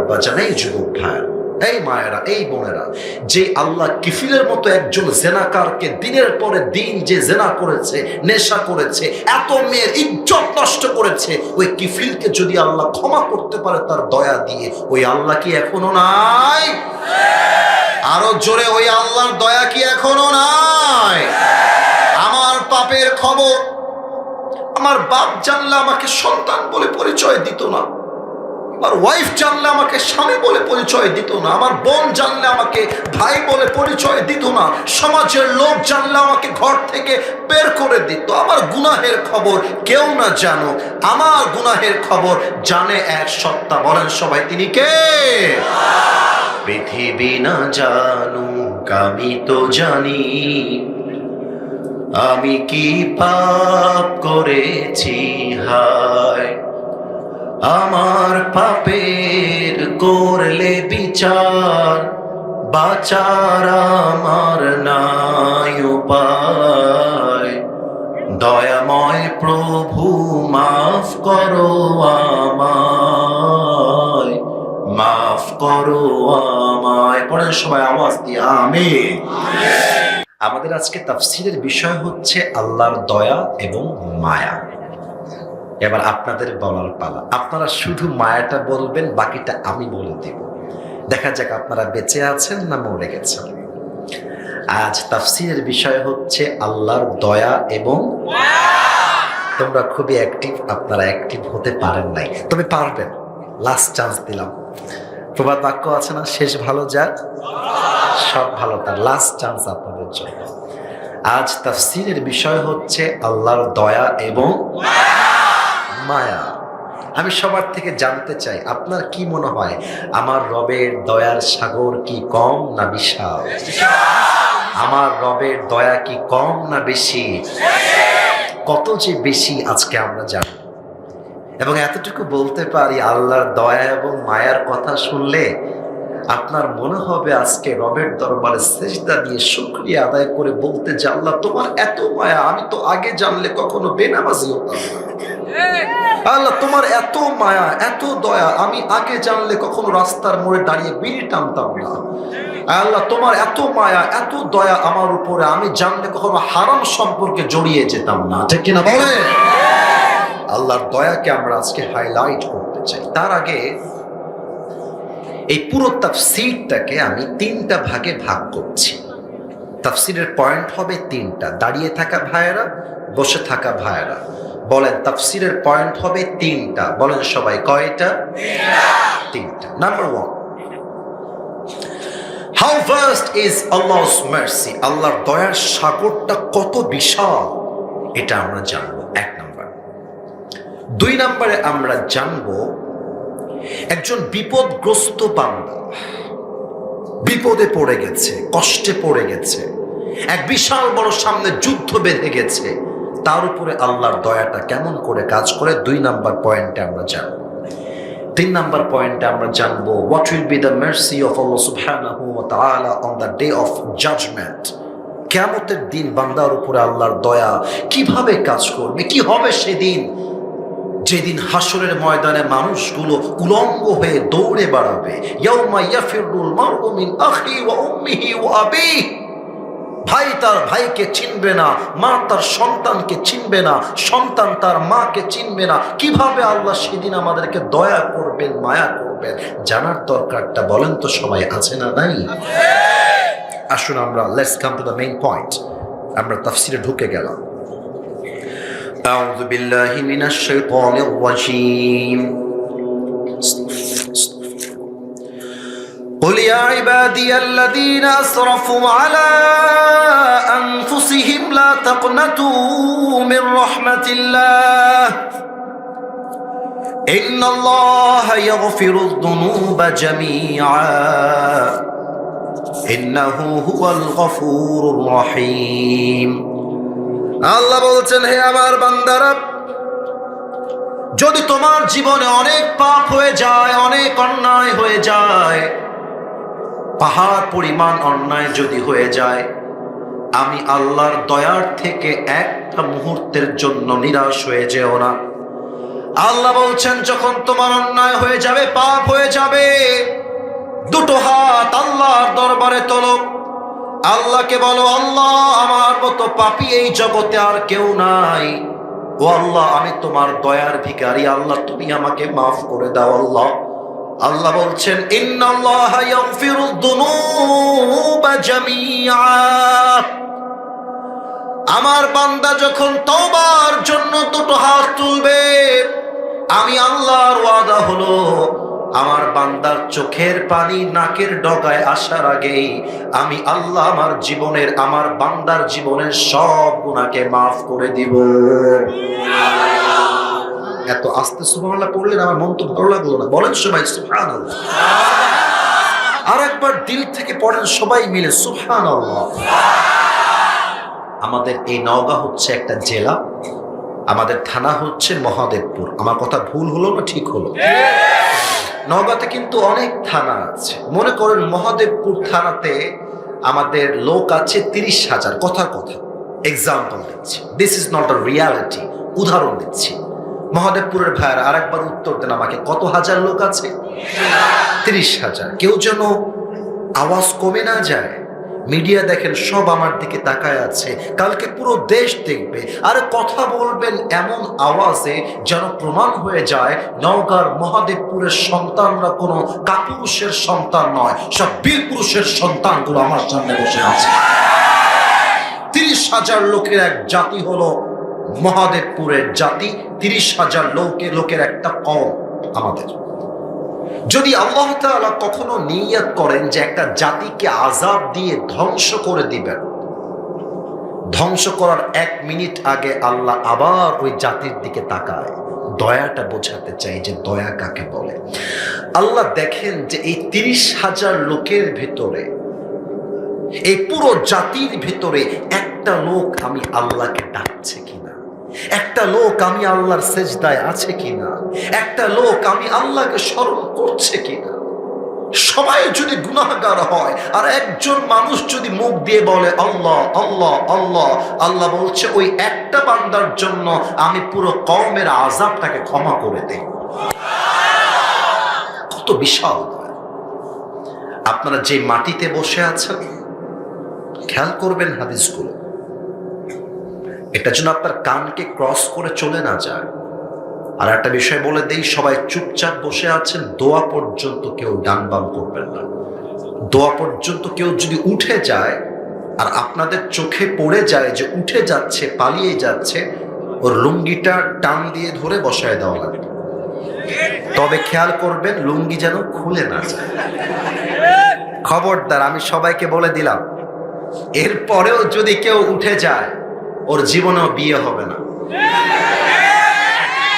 আব্বাজান, এই যুবক ভাইয়েরা, এই মায়েরা, এই বোনেরা, যে আল্লাহ কিফিলের মতো একজন জেনাকারকে দিনের পরে দিন যে জেনা করেছে, নেশা করেছে, এত মেয়ের ইজ্জত নষ্ট করেছে, ওই কিফিলকে যদি আল্লাহ ক্ষমা করতে পারে তার দয়া দিয়ে, ওই আল্লাহ কি এখনো নাই? আরো জোরে, ওই আল্লাহর দয়া কি এখনো নাই? আমার পাপের খবর আমার বাপ জানলে আমাকে সন্তান বলে পরিচয় দিত না, আমার ওয়াইফ জানলে আমাকে স্বামী বলে পরিচয় দিত না, আমার বোন জানলে আমাকে ভাই বলে পরিচয় দিত না, সমাজের লোক জানলে আমাকে ঘর থেকে বের করে দিত। আমার গুনাহের খবর কেউ না জানো, আমার গুনাহের খবর জানে এক সত্তা, বলেন সবাই তিনি কে? পৃথিবী না জানুক আমি তো জানি, আমি কি পাপ করেছি হায়, আমার পাপের করলে বিচার, বাঁচার আমার নাই উপায়, দয়াময় প্রভু মাফ করো আমায়, মাফ করো আমায়। পড়েন সবাই আওয়াজ দিয়ে আমিন। আমাদের আজকে তাফসীরের বিষয় হচ্ছে আল্লাহর দয়া এবং মায়া। এবার আপনাদের বলার পালা, আপনারা শুধু মায়াটা বলবেন, বাকিটা আমি বলে দেব। দেখা যাক আপনারা বেঁচে আছেন না মরে গেছেন। আজ তাফসীরের বিষয় হচ্ছে আল্লাহর দয়া এবং তোমরা খুবই অ্যাক্টিভ, আপনারা অ্যাক্টিভ হতে পারেন নাই, তবে পারবেন, লাস্ট চান্স দিলাম। প্রবাদ বাক্য আছে না, শেষ ভালো যাক সব ভালো তার, লাস্ট চান্স আপনাদের জন্য। আজ তাফসীরের বিষয় হচ্ছে আল্লাহর দয়া এবং মায়া। আমি সবার থেকে জানতে চাই, আপনার কি মনে হয় আমার রবের দয়ার সাগর কি কম না বিশাল? আমার রবের দয়া কি কম না বেশি? কত যে বেশি আজকে আমরা জানি। এবং এতটুকু বলতে পারি, আল্লাহর দয়া এবং মায়ার কথা শুনলে আপনার মনে হবে আজকে রবের দরবারে সেজদা দিয়ে শুকরিয়া আদায় করে বলতে যে আল্লাহ তোমার এত মায়া, আমি তো আগে জানলে কখনো বেনামাজি হতাম না। আল্লাহ তোমার এত মায়া, এত দয়া, আমি আগে জানলে কখনো রাস্তার মোড়ে দাঁড়িয়ে বিড়ি টানতাম না। আল্লাহ তোমার এত মায়া, এত দয়া আমার উপরে, আমি জানলে কখনো হারাম সম্পর্কে জড়িয়ে যেতাম না। ঠিক কিনা বলে? আল্লাহর দয়াকে আমরা আজকে হাইলাইট করতে চাই। তার আগে এই পুরো তাফসীরটাকে আমি তিনটা ভাগে ভাগ করছি। তাফসীরের পয়েন্ট হবে তিনটা। দাঁড়িয়ে থাকা ভাইয়েরা, বসে থাকা ভাইয়েরা বলেন, তাফসীরের পয়েন্ট হবে তিনটা। বলেন সবাই, কয়টা? তিনটা। Number 1, how vast is Allah's mercy, আল্লাহর দয়ার সাগরটা কত বিশাল, এটা আমরা জানবো, 1 নাম্বার। 2 নাম্বারে আমরা জানবো একজন বিপদগ্রস্ত বান্দা বিপদে পড়ে গেছে, কষ্টে পড়ে গেছে, এক বিশাল বড় সামনে যুদ্ধ বেঁধে গেছে, তার উপরে আল্লাহর দয়াটা কেমন করে কাজ করে। 2 নাম্বার পয়েন্টে আমরা জানবো। 3 নাম্বার পয়েন্টে আমরা জানবো what will be the mercy of Allah subhanahu wa ta'ala on the day of judgment, কিয়ামতের দিন বান্দার উপরে আল্লাহর দয়া কিভাবে কাজ করবে, কি হবে সেদিন, যেদিন হাসরের ময়দানে মানুষগুলো উলঙ্গ হয়ে দৌড়ে বেড়াবে। ইয়াউমা ইয়াফিরুল মারউ মিন আখি ওয়া উম্মিহি ওয়া আবিহি, ভাই তার ভাইকে চিনবে না, মা তার সন্তানকে চিনবে না, সন্তান তার মাকে চিনবে না। কিভাবে আল্লাহ সেদিন আমাদেরকে দয়া করবেন, মায়া করবেন, জানার দরকারটা বলেন তো সবাই আছে না নাই? আসুন আমরা let's come to the main point. আমরা তাফসীরে ঢুকে গেলাম। আউযু বিল্লাহি মিনাশ শাইতানির রাজীম। قل يا عبادي الذين أسرفوا على أنفسهم لا تقنطوا من رحمة الله إن الله يغفر الذنوب جميعا إنه هو الغفور الرحيم। আল্লাহ বলছেন, হে আমার বান্দারা, যদি তোমার জীবনে অনেক পাপ হয়ে যায়, অনেক অন্যায় হয়ে যায়, পাহাড় পরিমাণ অন্যায় যদি হয়ে যায়, আমি আল্লাহর দয়ার থেকে একটা মুহূর্তের জন্য নিরাশ হয়ে যেও না। আল্লাহ বলছেন, যখন তোমার অন্যায় হয়ে যাবে, পাপ হয়ে যাবে, দুটো হাত আল্লাহর দরবারে তোলো, আল্লাহকে বলো, আল্লাহ আমার মতো পাপী এই জগতে আর কেউ নাই। ও আল্লাহ, আমি তোমার দয়ার ভিখারি, আল্লাহ তুমি আমাকে মাফ করে দাও। আল্লাহ আল্লাহ বলছেন, ইন্নাল্লাহা ইয়াগফিরুদ যুনুবা জামিআ। আমার বান্দা যখন তওবার জন্য দুটো হাত তুলবে, আমি আল্লাহর ওয়াদা হলো আমার বান্দার চোখের পানি নাকের ডগায় আসার আগেই আমি আল্লাহ আমার বান্দার জীবনের সব গুনাহকে মাফ করে দিব। এত আস্তে সুবহানাল্লাহ পড়লেন, আমার মন তো ভালো লাগলো না। বলেন সবাই সুবহানাল্লাহ। আর একবার দিল থেকে পড়েন সবাই মিলে সুবহানাল্লাহ। আমাদের এই নওগাঁ হচ্ছে একটা জেলা, আমাদের থানা হচ্ছে মহাদেবপুর। আমার কথা ভুল হলো না ঠিক হলো? নওগাঁতে কিন্তু অনেক থানা আছে। মনে করেন মহাদেবপুর থানাতে আমাদের লোক আছে 30,000। কথার কথা, এক্সাম্পল দিচ্ছি, this is not a reality, উদাহরণ দিচ্ছি। মহাদেবপুরের ভাইয়ের আরেকবার উত্তর দেন আমাকে, কত হাজার লোক আছে? 30,000। কেউ যেন আওয়াজ কমে না যায়। মিডিয়া দেখেন সব আমার দিকে তাকায় আছে, কালকে পুরো দেশ দেখবে। আর কথা বলবেন এমন আওয়াজে যেন প্রমাণ হয়ে যায় নওগাঁর মহাদেবপুরের সন্তানরা কোনো কাপুরুষের সন্তান নয়, সব বীর পুরুষের সন্তানগুলো আমার সামনে বসে আছে। 30,000 লোকের এক জাতি হলো মহাদেবপুরের জাতি। 30,000 লোকের একটা কওম আমাদের। যদি আল্লাহ তাআলা কখনো নিয়ত করেন যে একটা জাতিকে আযাব দিয়ে ধ্বংস করে দিবেন, ধ্বংস করার 1 মিনিট আগে আল্লাহ আবার ওই জাতির দিকে তাকায়। দয়াটা বোঝাতে চাই যে দয়া কাকে বলে। আল্লাহ দেখেন যে এই 30,000 লোকের ভিতরে, এই পুরো জাতির ভিতরে একটা লোক আমি আল্লাহকে ডাকছে কিনা, একটা লোক আমি আল্লাহর সেজদায় আছে কিনা, একটা লোক আমি আল্লাহকে স্মরণ করছে কিনা। সবাই যদি গুনাহগার হয় আর একজন মানুষ যদি মুখ দিয়ে বলে আল্লাহ আল্লাহ আল্লাহ, আল্লাহ বলছে ওই একটা বান্দার জন্য আমি পুরো কওমের আযাবটাকে ক্ষমা করে দেই। কত বিশাল! আপনারা যে মাটিতে বসে আছেন খেয়াল করবেন হাদিসগুলো, এটা যেন আপনার কানকে ক্রস করে চলে না যায়। আর একটা বিষয় বলে দেই, সবাই চুপচাপ বসে আছেন, দোয়া পর্যন্ত কেউ ডান বাম করবেন না। দোয়া পর্যন্ত কেউ যদি উঠে যায় আর আপনাদের চোখে পড়ে যায় যে উঠে যাচ্ছে, পালিয়ে যাচ্ছে, ওর লুঙ্গিটা টান দিয়ে ধরে বসায় দেওয়া লাগবে। তবে খেয়াল করবেন লুঙ্গি যেন খুলে না যায়। খবরদার, আমি সবাইকে বলে দিলাম, এরপরেও যদি কেউ উঠে যায় ওর জীবনেও বিয়ে হবে না।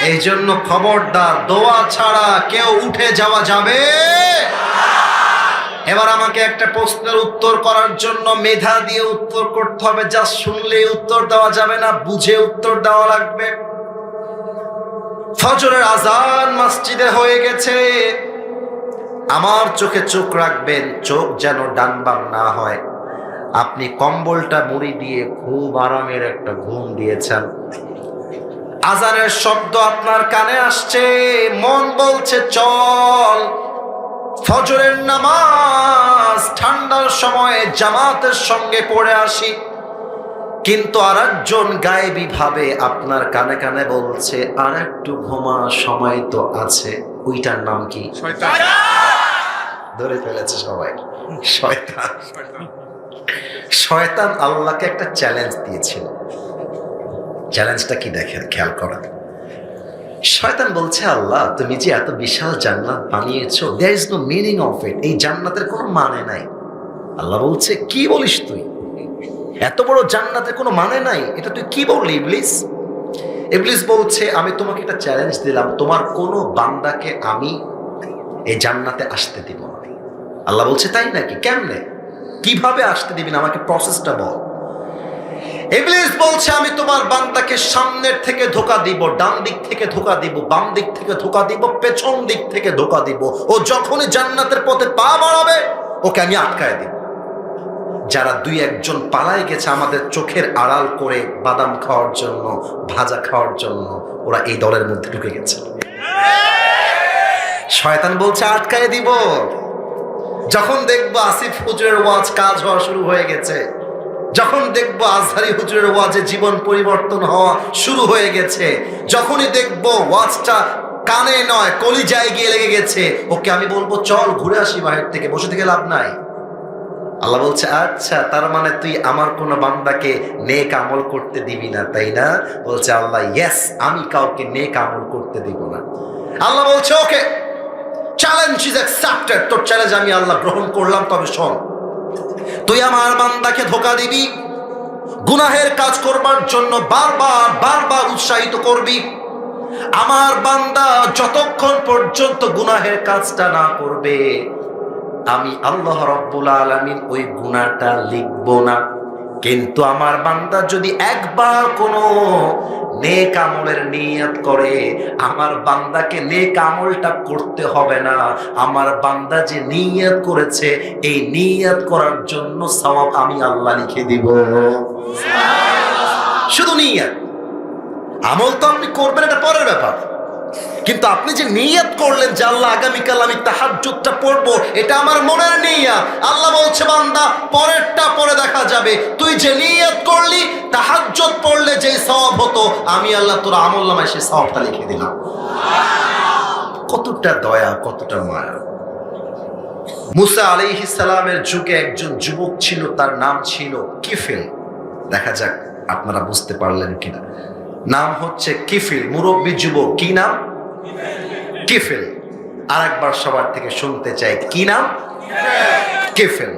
এই জন্য খবরদার, দোয়া ছাড়া কেউ উঠে যাওয়া যাবে। এবার আমাকে একটা প্রশ্নের উত্তর করার জন্য মেধা দিয়ে উত্তর করতে হবে। যা শুনলেই উত্তর দেওয়া যাবে না, বুঝে উত্তর দেওয়া লাগবে। ফজরের আজান মসজিদে হয়ে গেছে, আমার চোখে চোখ রাখবেন, চোখ যেন ডান বাম না হয়। আপনি কম্বলটা মুড়ি দিয়ে খুব আরামের একটা ঘুম দিয়েছেন, আজানের শব্দ আপনার কানে আসছে, মন বলছে চল ফজরের নামাজ ঠান্ডার সময়ে জামাতের সঙ্গে পড়ে আসি। কিন্তু আরেকজন গায়েবী ভাবে আপনার কানে কানে বলছে আর একটু ঘুমা, সময় তো আছে। ওইটার নাম কি? শয়তান। ধরে ফেলেছে সবাই, শয়তান। শয়তান আল্লাহকে একটা চ্যালেঞ্জ দিয়েছিল। চ্যালেঞ্জটা কি দেখেন, খেয়াল করেন। শয়তান বলছে, আল্লাহ তুমি যে এত বিশাল জান্নাত বানিয়েছো, there is no meaning of it, এই জান্নাতের কোনো মানে নাই। আল্লাহ বলছে, কি বলিস তুই? এত বড় জান্নাতের কোনো মানে নাই, এটা তুই কি বললি ইবলিস? ইবলিস বলছে, আমি তোমাকে একটা চ্যালেঞ্জ দিলাম, তোমার কোনো বান্দাকে আমি এই জান্নাতে আসতে দিব না। আল্লাহ বলছে, তাই নাকি? কেমনে, কিভাবে আসতে দিবি না, আমাকে প্রসেসটা বল। ইবলিস বলছে, আমি তোমার বান্দাকে সামনের থেকে ধোঁকা দিব, ডান দিক থেকে ধোঁকা দিব, বাম দিক থেকে ধোঁকা দিব, পেছন দিক থেকে ধোঁকা দিব। ও যখনই জান্নাতের পথে পা বাড়াবে ওকে আমি আটকায় দিব। যারা 2-1 জন পালায় গেছে আমাদের চোখের আড়াল করে বাদাম খাওয়ার জন্য, ভাজা খাওয়ার জন্য, ওরা এই দলের মধ্যে ঢুকে গেছে। শয়তান বলছে আটকায় দিব। যখন দেখবো আসিফ হুজুরের ওয়াজ কাজ হওয়া শুরু হয়ে গেছে, যখন দেখবো আজহারি হুজুরের ওয়াজে জীবন পরিবর্তন হওয়া শুরু হয়ে গেছে, যখনই দেখবো ওয়াজটা কানে নয় কলিজায় গিয়ে লেগে গেছে, ওকে আমি বলবো চল ঘুরে আসি বাহির থেকে, বসে থেকে লাভ নাই। আল্লাহ বলছে আচ্ছা, তার মানে তুই আমার কোন বান্দাকে নেক আমল করতে দিবি না, তাই না? বলছে আল্লাহ ইয়েস, আমি কাউকে নেক আমল করতে দিব না। আল্লাহ বলছে ওকে, চ্যালেঞ্জ ইজ অ্যাকসেপ্টেড, তোর চ্যালেঞ্জ আমি আল্লাহ গ্রহণ করলাম। তবে শোন, তুই আমার বান্দাকে ধোঁকা দিবি, গুনাহের কাজ করবার জন্য বারবার বারবার উৎসাহিত করবি। আমার বান্দা যতক্ষণ পর্যন্ত গুনাহের কাজটা না করবে, আমি আল্লাহ রাব্বুল আলামিন ওই গুনাহটা লিখব না। কিন্তু আমার বান্দা যদি একবার কোনো নেক আমলের নিয়ত করে, আমার বান্দাকে নেক আমলটা করতে হবে না। আমার বান্দা যে নিয়ত করেছে, এই নিয়ত করার জন্য সওয়াব আমি আল্লাহ লিখে দিব। শুধু নিয়ত, আমল তো আপনি করবেন, এটা পরের ব্যাপার। কিন্তু আপনি যে নিয়ত করলেন যে আল্লাহ আগামীকাল আমি তাহাজ্জুদটা পড়বো, এটা আমার মনের নিয়ত। আল্লাহ বলছে বান্দা পরেরটা পরে দেখা যাবে, তুই যে নিয়ত করলি তাহাজ্জুদ পড়লে যে সওয়াব হতো, আমি আল্লাহ তোর আমলনামায় সেই সওয়াবটা লিখে দিলাম। কতটা দয়া, কতটা মায়া। মুসা আলাইহিস সালামের যুগে একজন যুবক ছিল, তার নাম ছিল কিফিল। দেখা যাক আপনারা বুঝতে পারলেন কিনা। নাম হচ্ছে কিফিল, মুরব্বী যুবক। কি নাম? কিফিল। আর একবার সবার থেকে শুনতে চাই, কি নাম? কিফিল।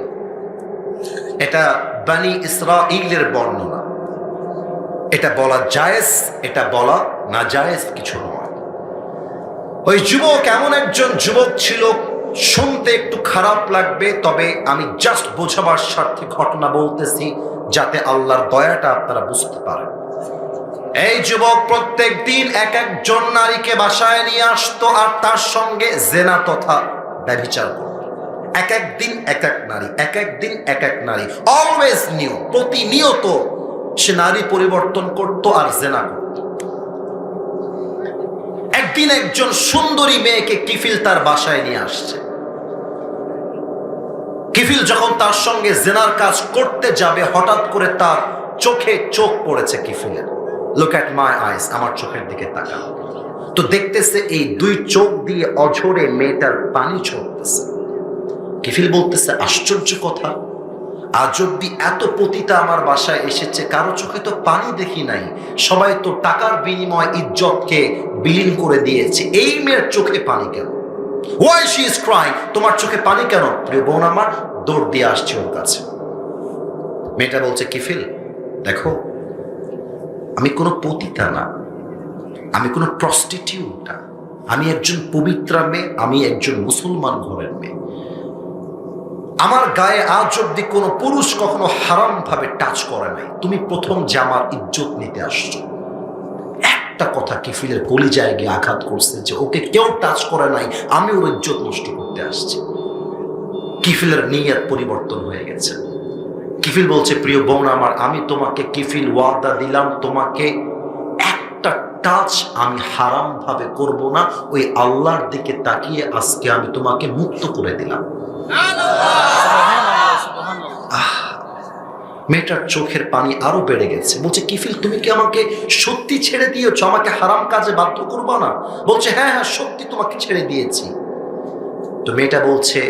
এটা বনি ইসরাঈলের বর্ণনা। এটা বলা জায়েজ, এটা বলা না জায়েজ কিছু নয়। ওই যুবক এমন একজন যুবক ছিল, শুনতে একটু খারাপ লাগবে, তবে আমি জাস্ট বোঝাবার স্বার্থে ঘটনা বলতেছি, যাতে আল্লাহর দয়াটা আপনারা বুঝতে পারেন। এই যুবক প্রত্যেক দিন এক একজন নারীকে বাসায় নিয়ে আসতো, আর তার সঙ্গে জেনা তথা ব্যভিচার করত। এক এক দিন এক এক নারী, এক এক দিন এক এক নারী, অলওয়েজ নিউ, প্রতিনিয়ত সে নারী পরিবর্তন করত আর জেনা করত। একদিন একজন সুন্দরী মেয়েকে কিফিল তার বাসায় নিয়ে আসছে। কিফিল যখন তার সঙ্গে জেনার কাজ করতে যাবে, হঠাৎ করে তার চোখে চোখ পড়েছে কিফিলের। লুক অ্যাট মাই আইস, আমার চোখের দিকে তাকাও। তো দেখতেছে এই দুই চোখ দিয়ে অঝরে মেয়েটার পানি ঝরতেছে। কিফিল বলতেছে আশ্চর্য কথা, আজ অব্দি এত পতিতা আমার বাসায় এসেছে, কারো চোখে তো পানি দেখি নাই, সবাই তো টাকার বিনিময়ে ইজ্জতকে বিলীন করে দিয়েছে, এই মেয়ের চোখে পানি কেন? Why she is crying? তোমার চোখে পানি কেন? প্রিয় বোন আমার, দৌড় দিয়ে আসছে ওর কাছে। মেয়েটা বলছে কিফিল দেখো, আমি কোনো পতিতা না, আমি কোনো প্রস্টিটিউট না, আমি একজন পবিত্রা মেয়ে, আমি একজন মুসলমান ঘরের মেয়ে। আমার গায়ে আজ অব্দি কোনো পুরুষ কখনো হারাম ভাবে টাচ করে নাই, তুমি প্রথম যে আমার ইজ্জত নিতে আসছো। একটা কথা কিফিলের কলিজায় গিয়ে আঘাত করছে যে ওকে কেউ টাচ করে নাই, আমি ওর ইজ্জত নষ্ট করতে আসছি। কিফিলের নিয়ত পরিবর্তন হয়ে গেছে। কিফিল বলছে প্রিয় বোন আমার, আমি তোমাকে কিফিল ওয়াদা দিলাম, তোমাকে একটা টাচ আমি হারাম ভাবে করব না, ওই আল্লাহর দিকে তাকিয়ে আজকে আমি তোমাকে মুক্ত করে দিলাম। মেয়েটার চোখের পানি আরো বেড়ে গেছে। বলছে কিফিল তুমি কি আমাকে সত্যি ছেড়ে দিয়েছো, আমাকে হারাম কাজে বাধ্য করবা না? বলছে হ্যাঁ হ্যাঁ সত্যি তোমাকে ছেড়ে দিয়েছি। তো মেয়েটা বলছে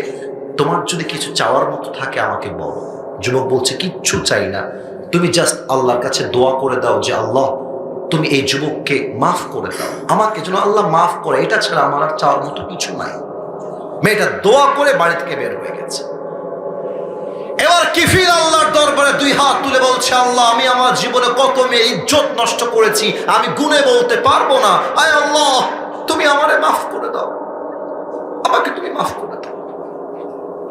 তোমার যদি কিছু চাওয়ার মতো থাকে আমাকে বলো। যুবক বলছে কিচ্ছু চাই না, তুমি জাস্ট আল্লাহর কাছে দোয়া করে দাও যে আল্লাহ তুমি এই যুবককে মাফ করে দাও, আমাকে যেন আল্লাহ মাফ করে, এটা ছাড়া আমার আর চাওয়ার মতো কিছু নাই। মেয়েটা দোয়া করে বাড়ি থেকে বের হয়ে গেছে। এবার কিফিল আল্লাহর দরবারে দুই হাত তুলে বলছে আল্লাহ আমি আমার জীবনে কত মেয়ে ইজ্জত নষ্ট করেছি, আমি গুনে বলতে পারবো না, আয় আল্লাহ তুমি আমারে মাফ করে দাও, আমাকে তুমি মাফ করে দাও।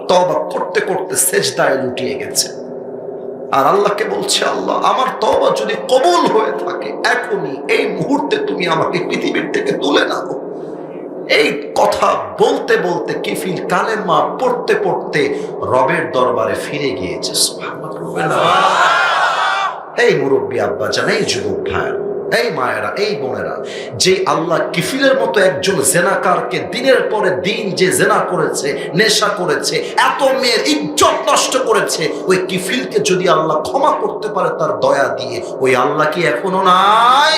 তওবা করতে করতে সেজদায় লুটিয়ে গেছে আর আল্লাহকে বলছে আল্লাহ আমার তওবা যদি কবুল হয়ে থাকে, এখনই এই মুহূর্তে তুমি আমাকে পৃথিবীর থেকে তুলে নাও। এই কথা বলতে বলতে কিফিল কালেমা পড়তে পড়তে রবের দরবারে ফিরে গিয়েছে। এই মুরব্বী আব্বা জান, এই যুবক ভাই, এই মায়েরা, এই বোনেরা, যে আল্লাহ কিফিলের মতো একজন জেনাকারকে দিনের পরে দিন যে জেনা করেছে, নেশা করেছে, এত মেয়ের ইজ্জত নষ্ট করেছে, ওই কিফিলকে যদি আল্লাহ ক্ষমা করতে পারে তার দয়া দিয়ে, ওই আল্লাহ কি এখনো নাই?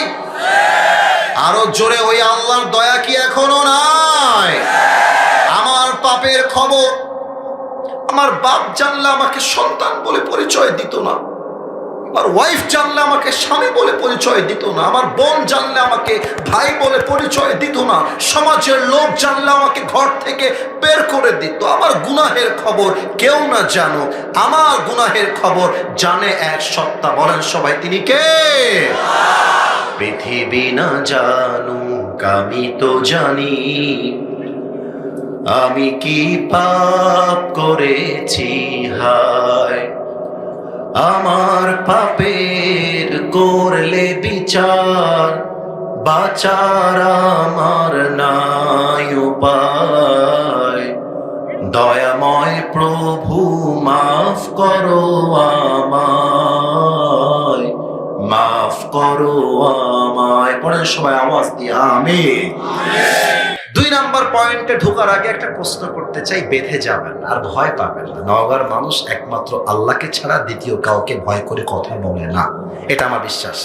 আরো জোরে, ওই আল্লাহর দয়া কি এখনো নাই? আমার পাপের খবর আমার বাপ জানলে আমাকে সন্তান বলে পরিচয় দিত না, আমার ওয়াইফ জানলে আমাকে স্বামী বলে পরিচয় দিত না, আমার বোন জানলে আমাকে ভাই বলে পরিচয় দিত না, সমাজের লোক জানলে আমাকে ঘর থেকে বের করে দিত। আমার গুনাহের খবর কেউ না জানো, আমার গুনাহের খবর জানে এক সত্তা, বলেন সবাই তিনি কে? পৃথিবী না জানুক আমি তো জানি, আমি কি পাপ করেছি হায়, আমার পাপের করলে বিচার, বাঁচার আমার নাই উপায়, দয়াময় প্রভু মাফ করো আমায়, মাফ করো আমায়। পড়েন সবাই আওয়াজ দিয়ে আমিন। 2 নাম্বার পয়েন্টে ঢোকার আগে একটা প্রশ্ন করতে চাই, বেঁধে যাবেন আর ভয় পাবেন না। নওগাঁর মানুষ একমাত্র আল্লাহকে ছাড়া দ্বিতীয় কাউকে ভয় করে কথা বলে না, এটা আমার বিশ্বাস।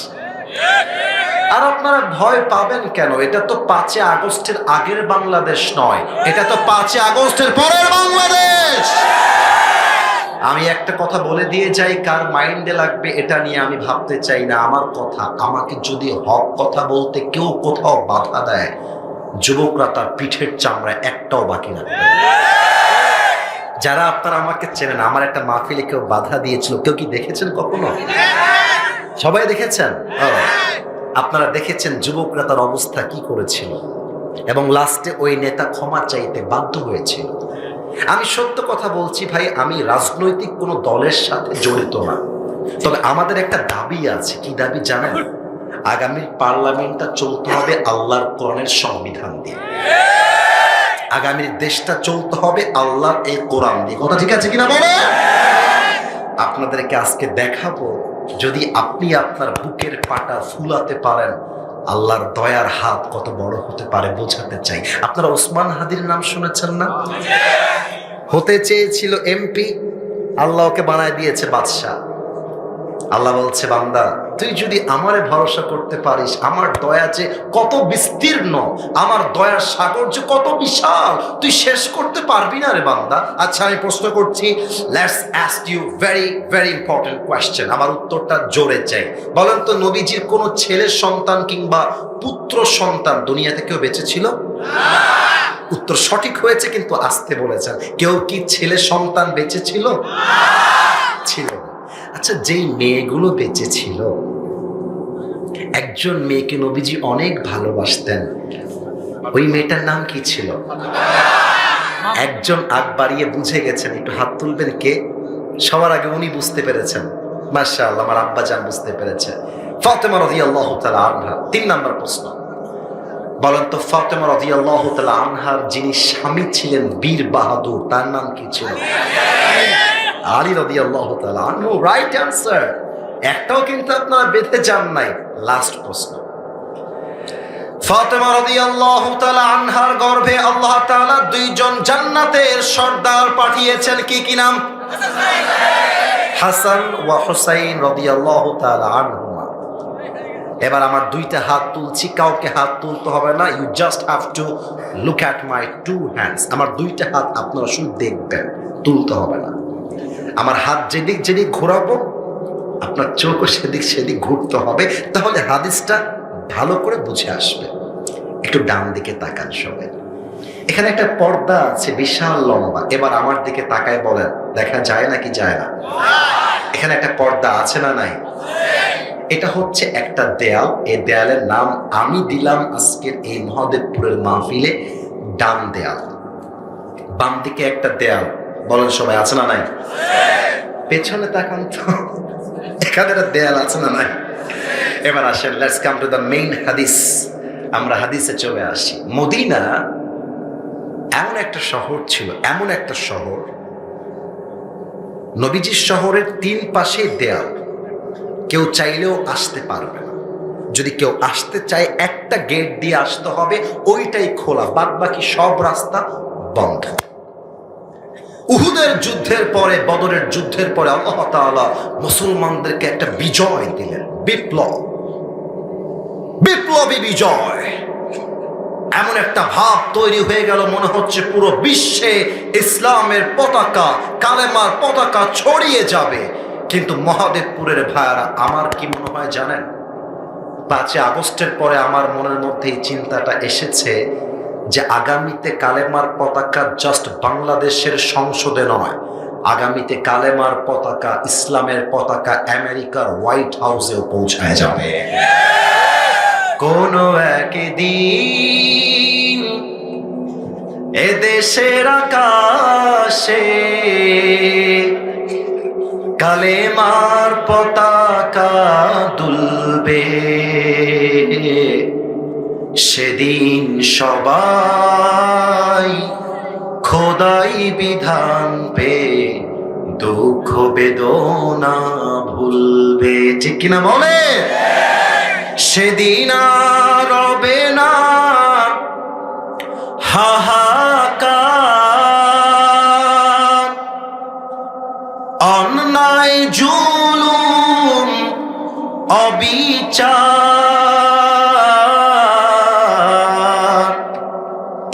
আর আপনারা ভয় পাবেন কেন? এটা তো 5 আগস্টের আগের বাংলাদেশ নয়, এটা তো 5 আগস্টের পরের বাংলাদেশ। আমি একটা কথা বলে দিয়ে যাই, কার মাইন্ডে লাগবে এটা নিয়ে আমি ভাবতে চাই না। আমার কথা, আমাকে যদি হক কথা বলতে কেউ কোথাও বাধা দেয়, যুবকরা তার পিঠের চামড়া একটাও বাকি রাখবে না। যারা আপনারা আমাকে চেনেন, আমার একটা মাহফিলে কেউ বাধা দিয়েছিল, কেউ কি দেখেছেন কখনো? সবাই দেখেছেন? আপনারা দেখেছেন যুবকরা তার অবস্থা কি করেছিল, এবং লাস্টে ওই নেতা ক্ষমা চাইতে বাধ্য হয়েছিল। আমি সত্য কথা বলছি ভাই, আমি রাজনৈতিক কোনো দলের সাথে জড়িত না, তবে আমাদের একটা দাবি আছে। কি দাবি জানেন? আগামীর পার্লামেন্টটা চলতে হবে আল্লাহর কোরআনের সংবিধান দিয়ে, আগামীর দেশটা চলতে হবে আল্লাহর এই কোরআন দিয়ে। কথা ঠিক আছে কিনা বলে? আপনাদেরকে আজকে দেখাবো, যদি আপনি আপনার বুকের পাটা ফুলাতে পারেন, আল্লাহর দয়ার হাত কত বড় হতে পারে বোঝাতে চাই। আপনারা ওসমান হাদির নাম শুনেছেন না? হতে চেয়েছিল এমপি, আল্লাহ ওকে বানায় দিয়েছে বাদশাহ। আল্লাহ বলছে, বান্দা তুই যদি আমারে ভরসা করতে পারিস, আমার দয়া যে কত বিস্তীর্ণ, আমার দয়ার সাগর যে কত বিশাল, তুই শেষ করতে পারবি না রে বান্দা। আচ্ছা আমি প্রশ্ন করছি, let's ask you very very important question. আমার উত্তরটা জোরে চাই। বলেন তো, নবীজির কোনো ছেলে সন্তান কিংবা পুত্র সন্তান দুনিয়াতে কেউ বেঁচে ছিল? উত্তর সঠিক হয়েছে, কিন্তু আসতে বলেছেন। কেউ কি ছেলে সন্তান বেঁচে ছিল? ছিল। আচ্ছা, যেই মেয়েগুলো বেঁচে ছিল, একজন মেয়েকে নবীজি অনেক ভালোবাসতেন, ওই মেয়েটার নাম কি ছিল? একজন আগ বাড়িয়ে বুঝে গেছেন, একটু হাত তুলবেন কে? সবার আগে উনি বুঝতে পেরেছেন। মাশাআল্লাহ, আমার আব্বা জান বুঝতে পেরেছে। ফাতেমা রাদিয়াল্লাহু তাআলা আনহা। 3 নাম্বার প্রশ্ন, বলেন তো ফাতেমা রাদিয়াল্লাহু তাআলা আনহার যিনি স্বামী ছিলেন বীর বাহাদুর, তার নাম কি ছিল? আলী রাদিয়াল্লাহু তাআলা আনহু। Right answer. একটাও কিন্তু আপনারা বেঁধে যান নাই। লাস্ট প্রশ্ন, ফাতেমা রাদিয়াল্লাহু তাআলা আনহার গর্ভে আল্লাহ তাআলা 2 জন জান্নাতের সর্দার পাঠিয়েছেন। কি কি নাম? হাসান ওয়া হুসাইন রাদিয়াল্লাহু তাআলা আনহুমা। এবার আমার 2টা হাত তুলছি, কাউকে হাত তুলতে হবে না। You just have to look at my 2 hands. আমার 2টা হাত আপনারা শুধু দেখবেন, তুলতে হবে না। আমার হাত যেদিক যেদিক ঘোরাবো, আপনার চোখও সেদিক সেদিক ঘুরতে হবে, তাহলে হাদিসটা ভালো করে বুঝে আসবে। একটু ডান দিকে তাকান সবাই। এখানে একটা পর্দা আছে বিশাল লম্বা। এবার আমার দিকে তাকায় বলেন, দেখা যায় নাকি যায় না? এখানে একটা পর্দা আছে না নাই? এটা হচ্ছে একটা দেয়াল। এই দেয়ালের নাম আমি দিলাম আজকের এই মহাদেবপুরের মাহফিলে ডান দেয়াল। বাম দিকে একটা দেয়াল, বলেন সবাই আছে না নাই? পেছনে তাকান তো, এখানে একটা দেয়াল আছে না নাই? এবার আসেন, let's come to the main হাদিস। আমরা হাদিসে চলে আসি। মদিনা এমন একটা শহর ছিল, এমন একটা শহর, নবীজির শহরের 3 পাশে দেয়াল, কেউ চাইলেও আসতে পারবে না। যদি কেউ আসতে চায় একটা গেট দিয়ে আসতে হবে, ওইটাই খোলা, বাদ বাকি সব রাস্তা বন্ধ। উহুদের যুদ্ধের পরে, বদরের যুদ্ধের পরে আল্লাহ তাআলা মুসলমানদেরকে একটা বিজয় দিলেন, বিপ্লবী বিজয়। এমন একটা ভাব তৈরি হয়ে গেল, মনে হচ্ছে পুরো বিশ্বে ইসলামের পতাকা, কালেমার পতাকা ছড়িয়ে যাবে। কিন্তু মহাদেবপুরের ভাইয়ারা, আমার কি মনে হয় জানেন, 5 আগস্টের পরে আমার মনের মধ্যে এই চিন্তাটা এসেছে যে আগামীতে কালেমার পতাকা জাস্ট বাংলাদেশের সংসদে নয়, আগামীতে কালেমার পতাকা, ইসলামের পতাকা আমেরিকার হোয়াইট হাউসেও পৌঁছায় যাবে। কোনো একদিন এদেশের আকাশে কালেমার পতাকা দুলবে, সেদিন সবাই খোদাই বিধান পে দুঃখ বেদনা ভুলবে। ঠিক কিনা বলে? সেদিন আর রবে না হাহাকার, অন্যায় জুলুম অবিচার,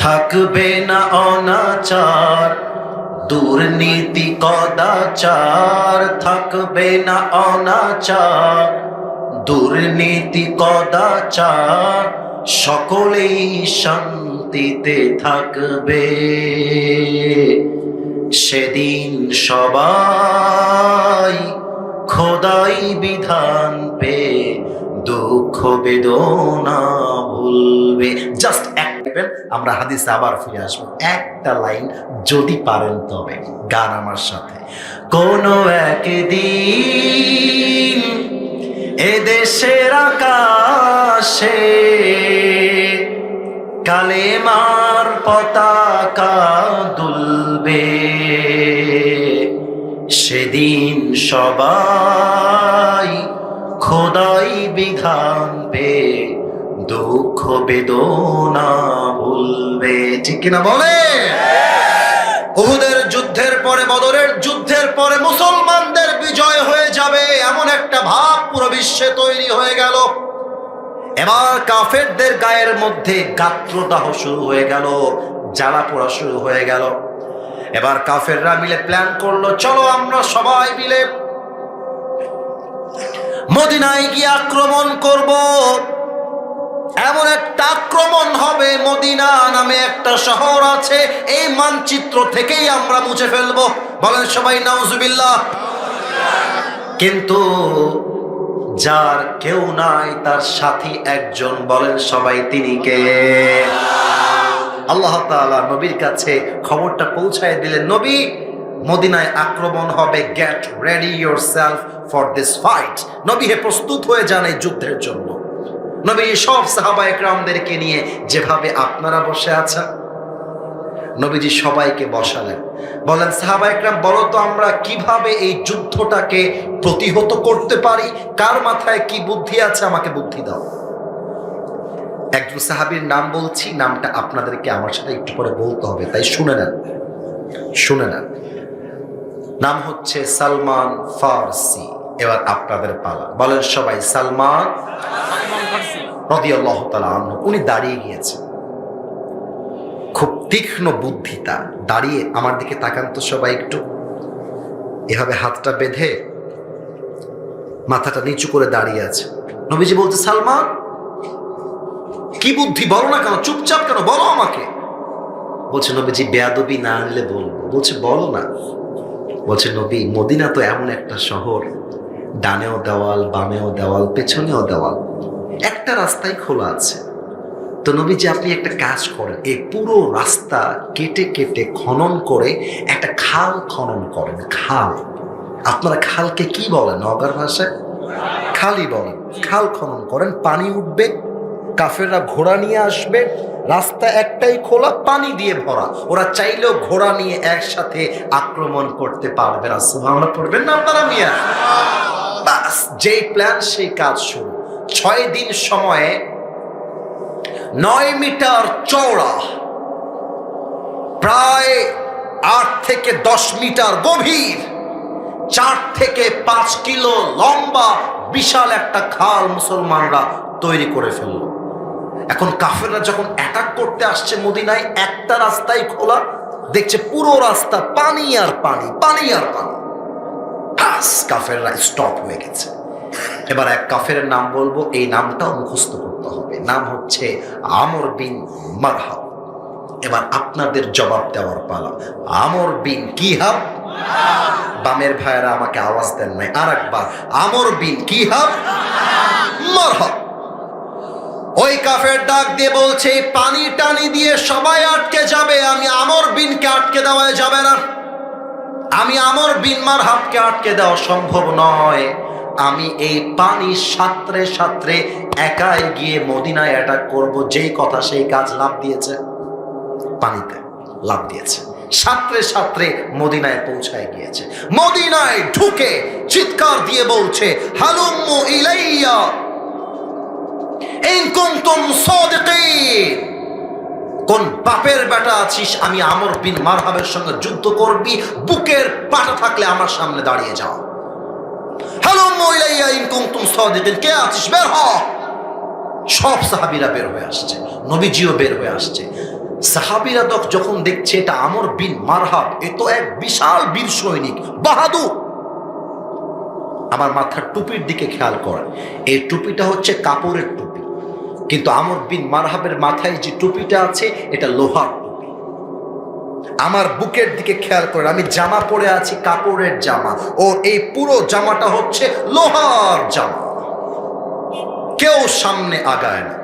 থাকবে না অনাচার দুর্নীতি কদাচার, থাকবে না অনাচার দুর্নীতি কদাচার, সকলেই শান্তিতে থাকবে। সেদিন সবাই খোদাই বিধান পে দুঃখ বেদনা ভুলবে। জাস্ট আমরা হাদিসে আবার ফিরে আসবো, একটা লাইন যদি পারেন তবে গান আমার সাথে। কোনো একদিন এদেশের আকাশে কালেমার পতাকা দুলবে, সেদিন সবাই খোদাই বিধান পে দুঃখ বেদনা ভুলবে। ঠিক কিনা বলে? উহুদের যুদ্ধের পরে, বদরের যুদ্ধের পরে মুসলমানদের বিজয় হয়ে যাবে এমন একটা ভাব পুরো বিশ্বে তৈরি হয়ে গেল। এবার কাফেরদের গায়ের মধ্যে গাত্রদাহ শুরু হয়ে গেল, জ্বালা পোড়া শুরু হয়ে গেল। এবার কাফেররা মিলে প্ল্যান করলো, চলো আমরা সবাই মিলে মদিনায় গিয়ে আক্রমণ করব। এমন একটা আক্রমণ হবে, মদিনা নামে একটা শহর আছে, এই মানচিত্র থেকেই আমরা মুছে ফেলবো। বলেন সবাই নাউজুবিল্লাহ। কিন্তু যার কেউ নাই, তার সাথী একজন, বলেন সবাই তিনি কে? আল্লাহ তাআলা নবীর কাছে খবরটা পৌঁছায় দিলেন, নবী মদিনায় আক্রমণ হবে, get ready yourself for this fight. নবী হে, প্রস্তুত হয়ে যান এই যুদ্ধের জন্য। নবী সব সাহাবায়ে কেরামদেরকে নিয়ে যেভাবে আপনারা বসে আছেন, নবীজি সবাইকে বসালেন। বলেন সাহাবায়ে কেরাম, বলো তো আমরা কিভাবে এই যুদ্ধটাকে প্রতিহত করতে পারি? কার মাথায় কি বুদ্ধি আছে, আমাকে বুদ্ধি দাও। একজন সাহাবীর নাম বলছি, নামটা আপনাদেরকে আমার সাথে একটু পরে বলতে হবে, তাই শুনে নেন, শুনে নেন। নাম হচ্ছে সালমান ফারসি। এবার আপনাদের পালা, বলেন সবাই সালমান রাদিয়াল্লাহু তাআলা আনহু। উনি দাঁড়িয়ে গিয়েছেন, খুব তীক্ষ্ণ বুদ্ধি তার। দাঁড়িয়ে আমার দিকে তাকান তো সবাই একটু, এভাবে হাতটা বেঁধে মাথাটা নিচু করে দাঁড়িয়ে আছে। নবীজি বলতে, সালমান কি বুদ্ধি, বলো না কেন, চুপচাপ কেন, বলো আমাকে। বলছে নবীজি, বেয়াদবি না আনলে বলবো। বলছে বলো না। বলছে নবী, মদিনা তো এমন একটা শহর, ডানেও দেওয়াল, বামেও দেওয়াল, পেছনেও দেওয়াল, একটা রাস্তাই খোলা আছে। তো নবীজি আপনি একটা কাজ করেন, এই পুরো রাস্তা কেটে কেটে খনন করে একটা খাল খনন করেন। খাল, আপনারা খালকে কি বলেন নওগাঁর ভাষায়? খালি বলেন। খাল খনন করেন, পানি উঠবে, কাফেররা ঘোড়া নিয়ে আসবে, রাস্তা একটাই খোলা, পানি দিয়ে ভরা, ওরা চাইলেও ঘোড়া নিয়ে একসাথে আক্রমণ করতে পারবে না। সুবহানাল্লাহ পড়বেন না আপনারা মিয়া? বাস যেই প্ল্যান সেই কাজ শুরু। 6 দিন সময়ে 9 মিটার চওড়া, প্রায় 8 থেকে 10 মিটার গভীর, 4 থেকে 5 কিলো লম্বা বিশাল একটা খাল মুসলমানরা তৈরি করে ফেলল। এখন কাফেররা যখন অ্যাটাক করতে আসছে মদিনায়, একটা রাস্তাই খোলা, দেখছে পুরো রাস্তা পানি আর পানি, পানি আর পানি। কাফেররা স্টপ হয়ে গেছে। এবার এক কাফের নাম বলবো, এই নামটাও মুখস্থ করতে হবে। নাম হচ্ছে আমর বিন মারহাব। এবার আপনাদের জবাব দেওয়ার পালা। আমর বিন কি হাব? বামের ভাইয়েরা আমাকে আওয়াজ দেন নাই, আর একবার। আমর বিন কি হাব? মারহাব। ওই কাফের ডাক দিয়ে বলছে, পানি টানি দিয়ে সবাই আটকে যাবে, আমি আমর বিনকে আটকে দেওয়া যাবে না। আমি আমর বিন মারহাবকে আটকে দেওয়া সম্ভব নয়। আমি এই পানি সাঁতরে সাঁতরে একাই গিয়ে মদিনায় অ্যাটাক করব। যেই কথা সেই কাজ, লাভ দিয়েছে, পানিতে লাভ দিয়েছে, সাঁতরে সাঁতরে মদিনায় পৌঁছায় গিয়েছে। মদিনায় ঢুকে চিৎকার দিয়ে বলছে, হালুম্মু ইলাইয়া ইন কুনতুম সাদিকিন। কোন বাপের বেটা আছিস আমি আমর বিন মারহাবের সঙ্গে যুদ্ধ করবি? বুকের পাটা থাকলে আমার সামনে দাঁড়িয়ে যাও। হালুম্মু ইলাইয়া ইন কুনতুম সাদিকিন। কে আছিস? বের হ। সব সাহাবীরা বের হয়ে আসছে, নবীজিও বের হয়ে আসছে। সাহাবীরা যখন দেখছে এটা আমর বিন মারহাব, এ তো এক বিশাল বীর সৈনিক, বাহাদুর। আমার মাথার টুপির দিকে খেয়াল করেন, এই টুপিটা হচ্ছে কাপড়ের টুপি, কিন্তু আমর বিন মারহাবের মাথায় যে টুপিটা আছে এটা লোহার টুপি। আমার বুকের দিকে খেয়াল করেন, আমি জামা পরে আছি কাপড়ের জামা, ও এই পুরো জামাটা হচ্ছে লোহার জামা। কেউ সামনে আগায় না।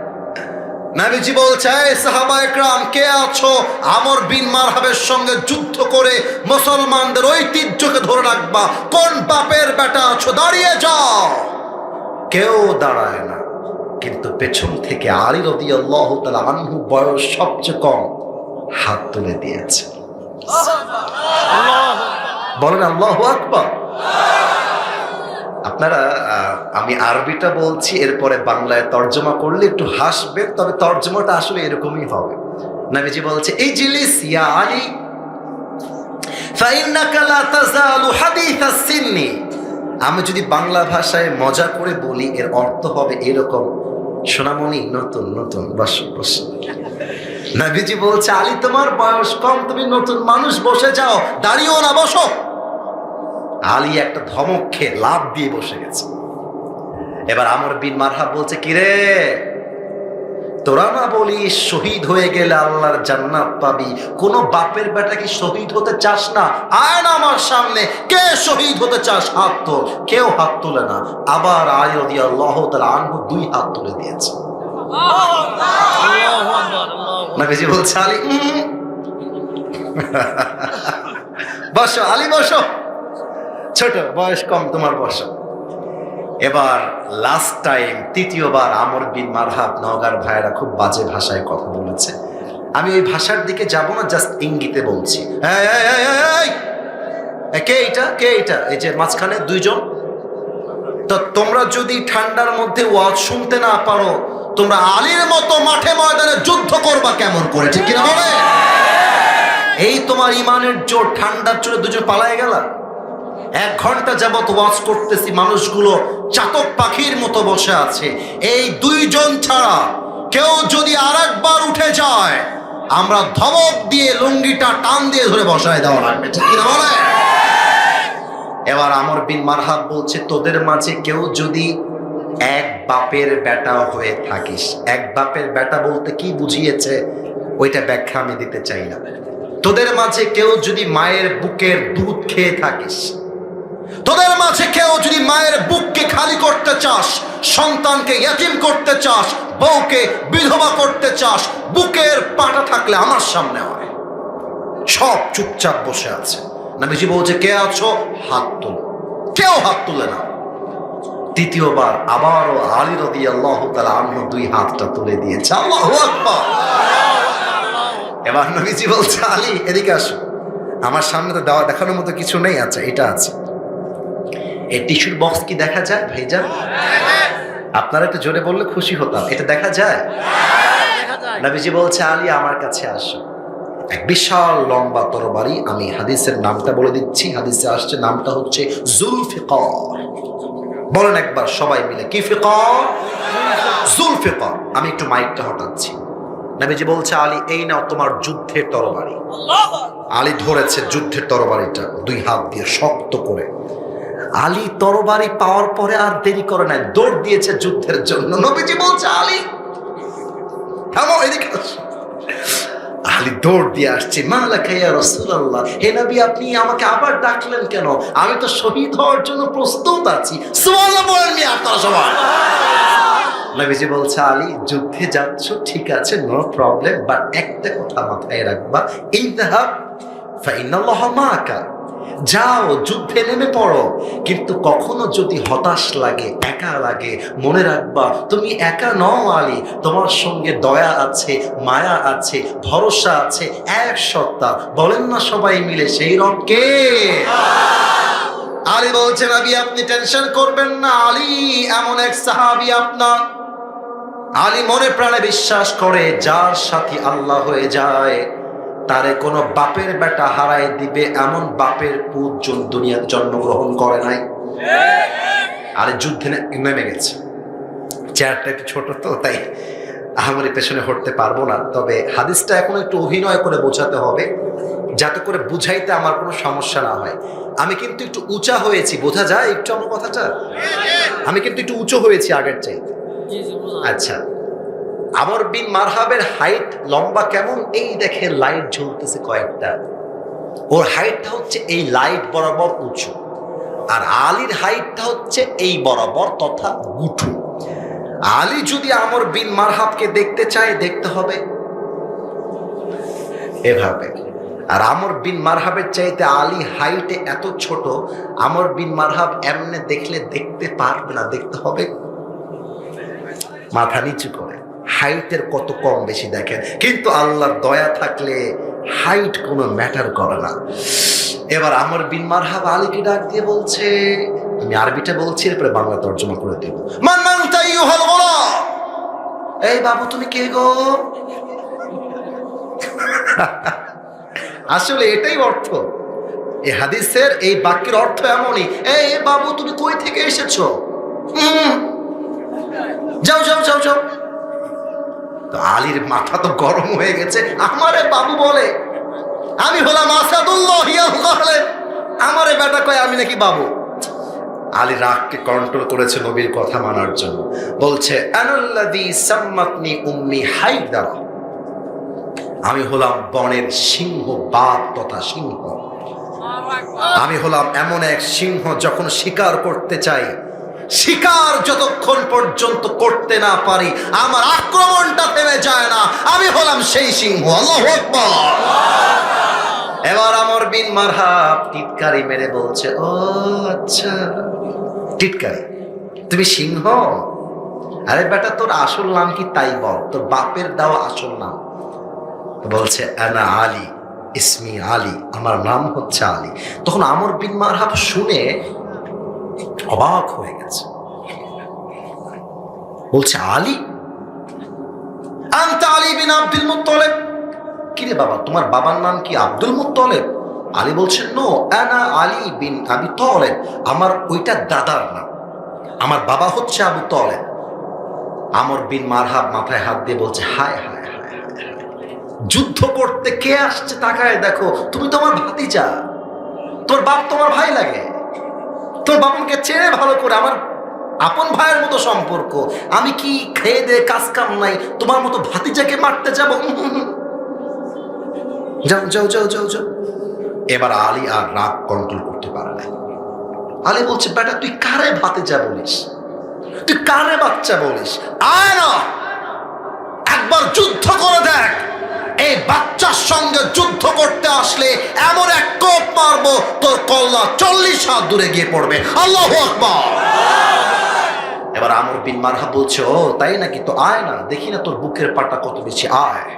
নবীজি বলছে, এই সাহাবা একরাম কে আছো আমর বিন মারহাবের সঙ্গে যুদ্ধ করে মুসলমানদের ঐতিহ্যকে ধরে রাখবা? কোন বাপের বেটা আছো? দাঁড়িয়ে যাও। কেউ দাঁড়ায় না, কিন্তু পেছন থেকে আলী রাদিয়াল্লাহু তাআলা আনহু, বয়স সবচেয়ে কম, হাত তুলে দিয়েছে। বলেন আল্লাহু আকবার। আপনারা, আমি আরবিটা বলছি, এরপরে বাংলায় তর্জমা করলে একটু হাসবেন, তবে তর্জমাটা আসলে এরকমই হবে। নবীজি বলছে, ইজলিস ইয়া আলী ফাইন্নাকা লা তাযালু হাদিসাস সিন্নি। আমি যদি বাংলা ভাষায় মজা করে বলি, এর অর্থ হবে এরকম, সোনামণি নতুন নতুন, বসো বসো। নবীজি বলছে, আলী তোমার বয়স কম, তুমি নতুন মানুষ, বসে যাও, দাঁড়িয়েও না, বসো। আলী একটা ধমক খেয়ে লাফ দিয়ে বসে গেছে। এবার আমর বিন মারহাব বলছে, কিরে তোরা না বলিস শহীদ হয়ে গেলে আল্লাহর জান্নাত পাবি? কোন বাপের বেটা কি শহীদ হতে চাস না? আয় না আমার সামনে, কে শহীদ হতে চাস? হাত তোল। কেউ হাত তোলে না। আবার আলী রাদিয়াল্লাহু তাআলা আনহু 2 হাত তুলে দিয়েছে। নবীজি বলছে, আলী বসো, আলী বসো, ছোট বয়স কম, তোমার বসো। এবার লাস্ট টাইম, তৃতীয়বার আমর বিন মারহাব, নওগাঁর ভাইয়েরা খুব বাজে ভাষায় কথা বলেছে, আমি ওই ভাষার দিকে যাব না, জাস্ট ইঙ্গিতে বলছি। কে এটা? কে এটা? এই যে মাঝখানে 2 জন। তো তোমরা যদি ঠান্ডার মধ্যে ওয়াজ শুনতে না পারো, তোমরা আলীর মতো মাঠে ময়দানে যুদ্ধ করবা কেমন করে? ঠিক কিনা বলে? এই তোমার ইমানের জোর, ঠান্ডার জোরে 2 জন পালায় গেলা। 1 ঘন্টা যাবত ওয়াজ করতেছি, মানুষগুলো চাতক পাখির মতো বসে আছে। এই 2 জন ছাড়া কেউ যদি আরেকবার উঠে যায়, আমরা ধমক দিয়ে লুঙ্গিটা টান দিয়ে ধরে বসায় দেওয়া লাগবে। ঠিক কিনা বলে? এবার আমর বিন মারহাব বলছে, তোদের মাঝে কেউ যদি এক বাপের বেটা হয়ে থাকিস, এক বাপের বেটা বলতে কি বুঝিয়েছে ওইটা ব্যাখ্যা আমি দিতে চাই না। তোদের মাঝে কেউ যদি মায়ের বুকের দুধ খেয়ে থাকিস, তোদের মাঝে কেউ যদি মায়ের বুককে খালি করতে চাস, সন্তানকে ইয়াতীম করতে চাস, বউকে বিধবা করতে চাস, বুকের পাটা থাকলে আমার সামনে হয়। সব চুপচাপ বসে আছে। নবীজি বলছে, কে আছো? হাত তোলো। কেউ হাত তুলে না। তৃতীয়বার আবারও আলী রাদিয়াল্লাহু তাআলা আনহু 2 হাতটা তুলে দিয়েছে। আল্লাহু আকবার। এবার নবীজি বলছে, আলী এদিকে আসো, আমার সামনে তো দেখানোর মতো কিছু নেই। আচ্ছা, এটা আছে। এই টিস্যুর বক্স কি দেখা যায় ভাইজান? আপনারা একটু জোরে বললে খুশি হতাম। এটা দেখা যায়? নবীজি বলছে আলী আমার কাছে আসো। এক বিশাল লম্বা তরবারি, আমি হাদিসের নামটা বলে দিচ্ছি, হাদিসে আসছে নামটা হচ্ছে জুলফিকার। বলেন একবার সবাই মিলে, কি ফিকার? জুলফিকার। আমি একটু মাইকটা হটাচ্ছি। নবীজি বলছে আলী এই নাও তোমার যুদ্ধের তরবারি। আলী ধরেছে যুদ্ধের তরবারিটা দুই হাত দিয়ে শক্ত করে। আলী তরবারি পাওয়ার পরে আর দেরি করে নাই, দৌড় দিয়েছে যুদ্ধের জন্য। নবীজি বলছে আলী থামো, এদিকে আসো। আলী দৌড় দিয়ে আসছে। মালাকা ইয়া রাসূলুল্লাহ, হে নবী আপনি আমাকে আবার ডাকলেন কেন? আমি তো শহীদ হওয়ার জন্য প্রস্তুত আছি। সুবহানাল্লাহ বলেন নি আপনারা সবাই? নবীজি বলছে আলী যুদ্ধে যাচ্ছ ঠিক আছে, নো প্রবলেম, বাট একটা কথা মাথায় রাখবা, ইযহাব ফাইনাল্লাহা মাআকা। যাও যুদ্ধে নেমে পড়ো, কিন্তু কখনো যদি হতাশ লাগে, একা লাগে, মনে রাখবা তুমি একা নও আলী, তোমার সঙ্গে দয়া আছে, মায়া আছে, ভরসা আছে এক সত্তা। বলেন না সবাই মিলে সেই রব কে? আলী বলছেন নবী আপনি টেনশন করবেন না, আলী এমন এক সাহাবী আপনার। আলী মনে প্রাণে বিশ্বাস করে যার সাথী আল্লাহ হয়ে যায় তারে কোনো বাপের বেটা হারায় দিবে এমন বাপের পুত দুনিয়াতে জন্মগ্রহণ করে নাই। আরে যুদ্ধে নেমে গেছে। চেয়ারটা একটু ছোট তো তাই আহামরি পেছনে হটতে পারবো না, তবে হাদিসটা এখন একটু অভিনয় করে বোঝাতে হবে যাতে করে বুঝাইতে আমার কোনো সমস্যা না হয়। আমি কিন্তু একটু উঁচা হয়েছি, বোঝা যায় একটু আমার কথাটা? আমি কিন্তু একটু উঁচু হয়েছি আগের চাইতে। আচ্ছা, আমর বিন মারহাবের হাইট লম্বা কেমন? এই দেখে লাইট জ্বলতেছে কয়েকটা, ওর হাইটটা হচ্ছে এই লাইট বরাবর উঁচু, আর আলীর হাইটটা হচ্ছে এই বরাবর তথা গুঠু। আলী যদি আমর বিন মারহাবকে দেখতে চায় দেখতে হবে এভাবে, আর আমর বিন মারহাবের চাইতে আলী হাইটে এত ছোট, আমর বিন মারহাব এমনে দেখলে দেখতে পারবে না, দেখতে হবে মাথা নিচু করে। হাইটের কত কম বেশি দেখেন, কিন্তু আল্লাহর দয়া থাকলে হাইট কোনো ম্যাটার করে না। এবার আমর বিন মারহাব আলীকে ডাক দিয়ে বলছে, আমি আরবিটা বলছি এরপরে বাংলা তর্জমা করে দেব। এই বাবু তুমি কে গো? আসলে এটাই অর্থ এই হাদিসের, এই বাক্যের অর্থ এমনই, এই বাবু তুমি কই থেকে এসেছো? যাও যাও যাও যাও। তো আলীর মাথা তো গরম হয়ে গেছে, আমারে বাবু বলে, আমি হলাম আসাদুল্লাহ, আমারে বেটা কয় আমি নাকি বাবু। আলী রাগকে কন্ট্রোল করেছে নবীর কথা মানার জন্য, বলছে আনাল্লাযী সাম্মাতনি উম্মি হায়দারা, আমি হলাম বনের সিংহ, বাঘ তথা সিংহ। আমি হলাম এমন এক সিংহ যখন শিকার করতে চাই, শিকার যতক্ষণ পর্যন্ত করতে না পারি আমার আক্রমণটা থেমে যায় না, আমি হলাম সেই সিংহ। আল্লাহু আকবার। এবার আমর বিন মারহাব টিটকারি মেরে বলছে, ও আচ্ছা টিটকারি, তুমি সিংহ? আরে বেটা তোর আসল নাম কি তাই বল, তোর বাপের দেওয়া আসল নাম। বলছে আনা আলী, ইসমি আলী, আমার নাম হচ্ছে আলী। তখন আমর বিন মারহাব শুনে অবাক হয়ে গেছে, বলছে আলী? আনতা আলী বিন আব্দুল মুত্তালিব? কিরে বাবা তোমার বাবার নাম কি আব্দুল মুত্তালিব? আলী বলছে নো, আনা আলী বিন আবি তালেব, আমার ওইটা দাদার নাম, আমার বাবা হচ্ছে আবু তালেব। আমর বিন মারহাব মাথায় হাত দিয়ে বলছে হায় হায় হায় হায়, যুদ্ধ করতে কে আসছে তাকায় দেখো, তুমি তোমার ভাতিজা, তোর বাপ তোমার ভাই লাগে, তোর বাপকে চেনে ভালো করে, আমার আপন ভাইয়ের মতো সম্পর্ক, আমি কি খেয়ে দে কাজ কাম নাই তোমার মতো ভাতিজাকে মারতে যাব? যাও যাও যাও যাও যাও। এবার আলী আর রাগ কন্ট্রোল করতে পারে না। আলী বলছে বেটা তুই কারে ভাতিজা বলিস, তুই কারে বাচ্চা বলিস? আয় না একবার যুদ্ধ করে দেখ, এই বাচ্চার সঙ্গে যুদ্ধ করতে আসলে এমন এক কোপ মারবো তোর কল্লা 40 হাত দূরে গিয়ে পড়বে। আল্লাহু আকবার। এবার আমর বিন মারহাব বলছে ও তাই নাকি, তো আয় না দেখি না তোর বুকের পাটা কত বেশি, আয়।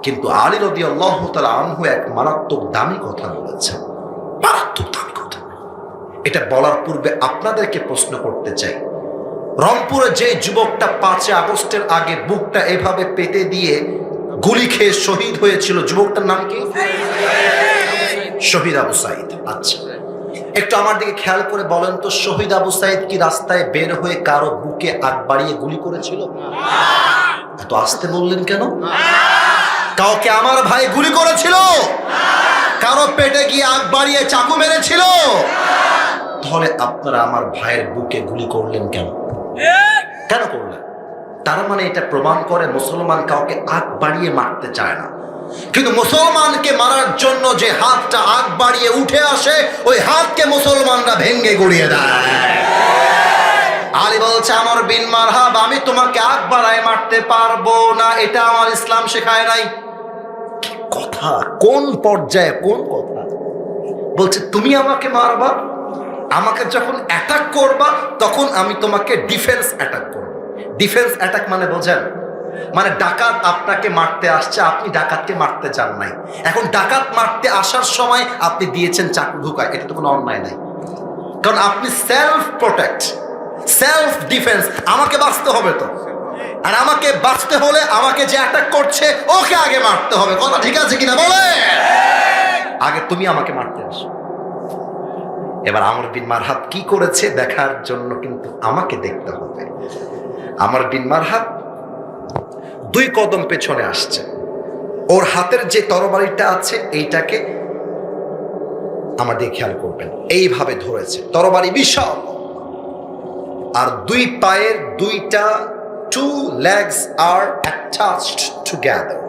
কিন্তু আলী রাদিয়াল্লাহু তাআলা আনহু এক মারাত্মক দামি কথা বলেছেন, মারাত্মক দামি কথা। এটা বলার পূর্বে আপনাদেরকে প্রশ্ন করতে চাই, রংপুরে যে যুবকটা 5 আগস্টের আগে বুকটা এভাবে পেতে দিয়ে গুলি খেয়ে শহীদ হয়েছিল, যুবকটার নাম কি? শহীদ আবু সাইদ। আচ্ছা, একটু আমার দিকে খেয়াল করে বলেন তো, শহীদ আবু সাইদ কি রাস্তায় বের হয়ে কারো বুকে আগ বাড়িয়ে গুলি করেছিল? এত আস্তে বললেন কেন? কাউকে আমার ভাই গুলি করেছিল? কারো পেটে গিয়ে আগ বাড়িয়ে চাকু মেরেছিল? তাহলে আপনারা আমার ভাইয়ের বুকে গুলি করলেন কেন? কেন করলেন? তার মানে এটা প্রমাণ করে মুসলমান কাউকে আগ বাড়িয়ে মারতে চায় না। কিন্তু মুসলমানকে মারার জন্য যে হাতটা আগ বাড়িয়ে উঠে আসে, ওই হাতকে মুসলমানরা ভেঙ্গে গুড়িয়ে দেয়। আলী বলছে, আমর বিন মারহাব, আমি তোমাকে আগ বাড়ায় মারতে পারবো না, এটা আমার ইসলাম শেখায় নাই। কি কথা, কোন পর্যায়ে, কোন কথা বলছে? তুমি আমাকে মারবা, আমাকে যখন অ্যাটাক করবা তখন আমি তোমাকে ডিফেন্স অ্যাটাক করব। ডিফেন্স অ্যাটাক মানে বোঝেন? মানে ডাকাত আপনাকে মারতে আসছে, আপনি ডাকাতকে মারতে চান নাই, এখন ডাকাত মারতে আসার সময় আপনি দিয়েছেন চাকু ঢুকায়, এটা তো কোনো অন্যায় নাই, কারণ আপনি সেলফ প্রোটেক্ট, সেলফ ডিফেন্স। আমাকে বাঁচতে হবে তো, আর আমাকে বাঁচতে হলে আমাকে যে অ্যাটাক করছে ওকে আগে মারতে হবে। কথা ঠিক আছে কিনা বলে? আগে তুমি আমাকে মারতে আসো। এবার আমর বিন মারহাব কি করেছে দেখার জন্য কিন্তু আমাকে দেখতে হবে। আমর বিন মারহাব 2 কদম পেছনে আসছে, ওর হাতের যে তরবারিটা আছে এইটাকে আমার দিকে খেয়াল করবেন, এইভাবে ধরেছে, তরবারি বিশাল, আর 2 পায়ের 2টা 2 legs are attached together,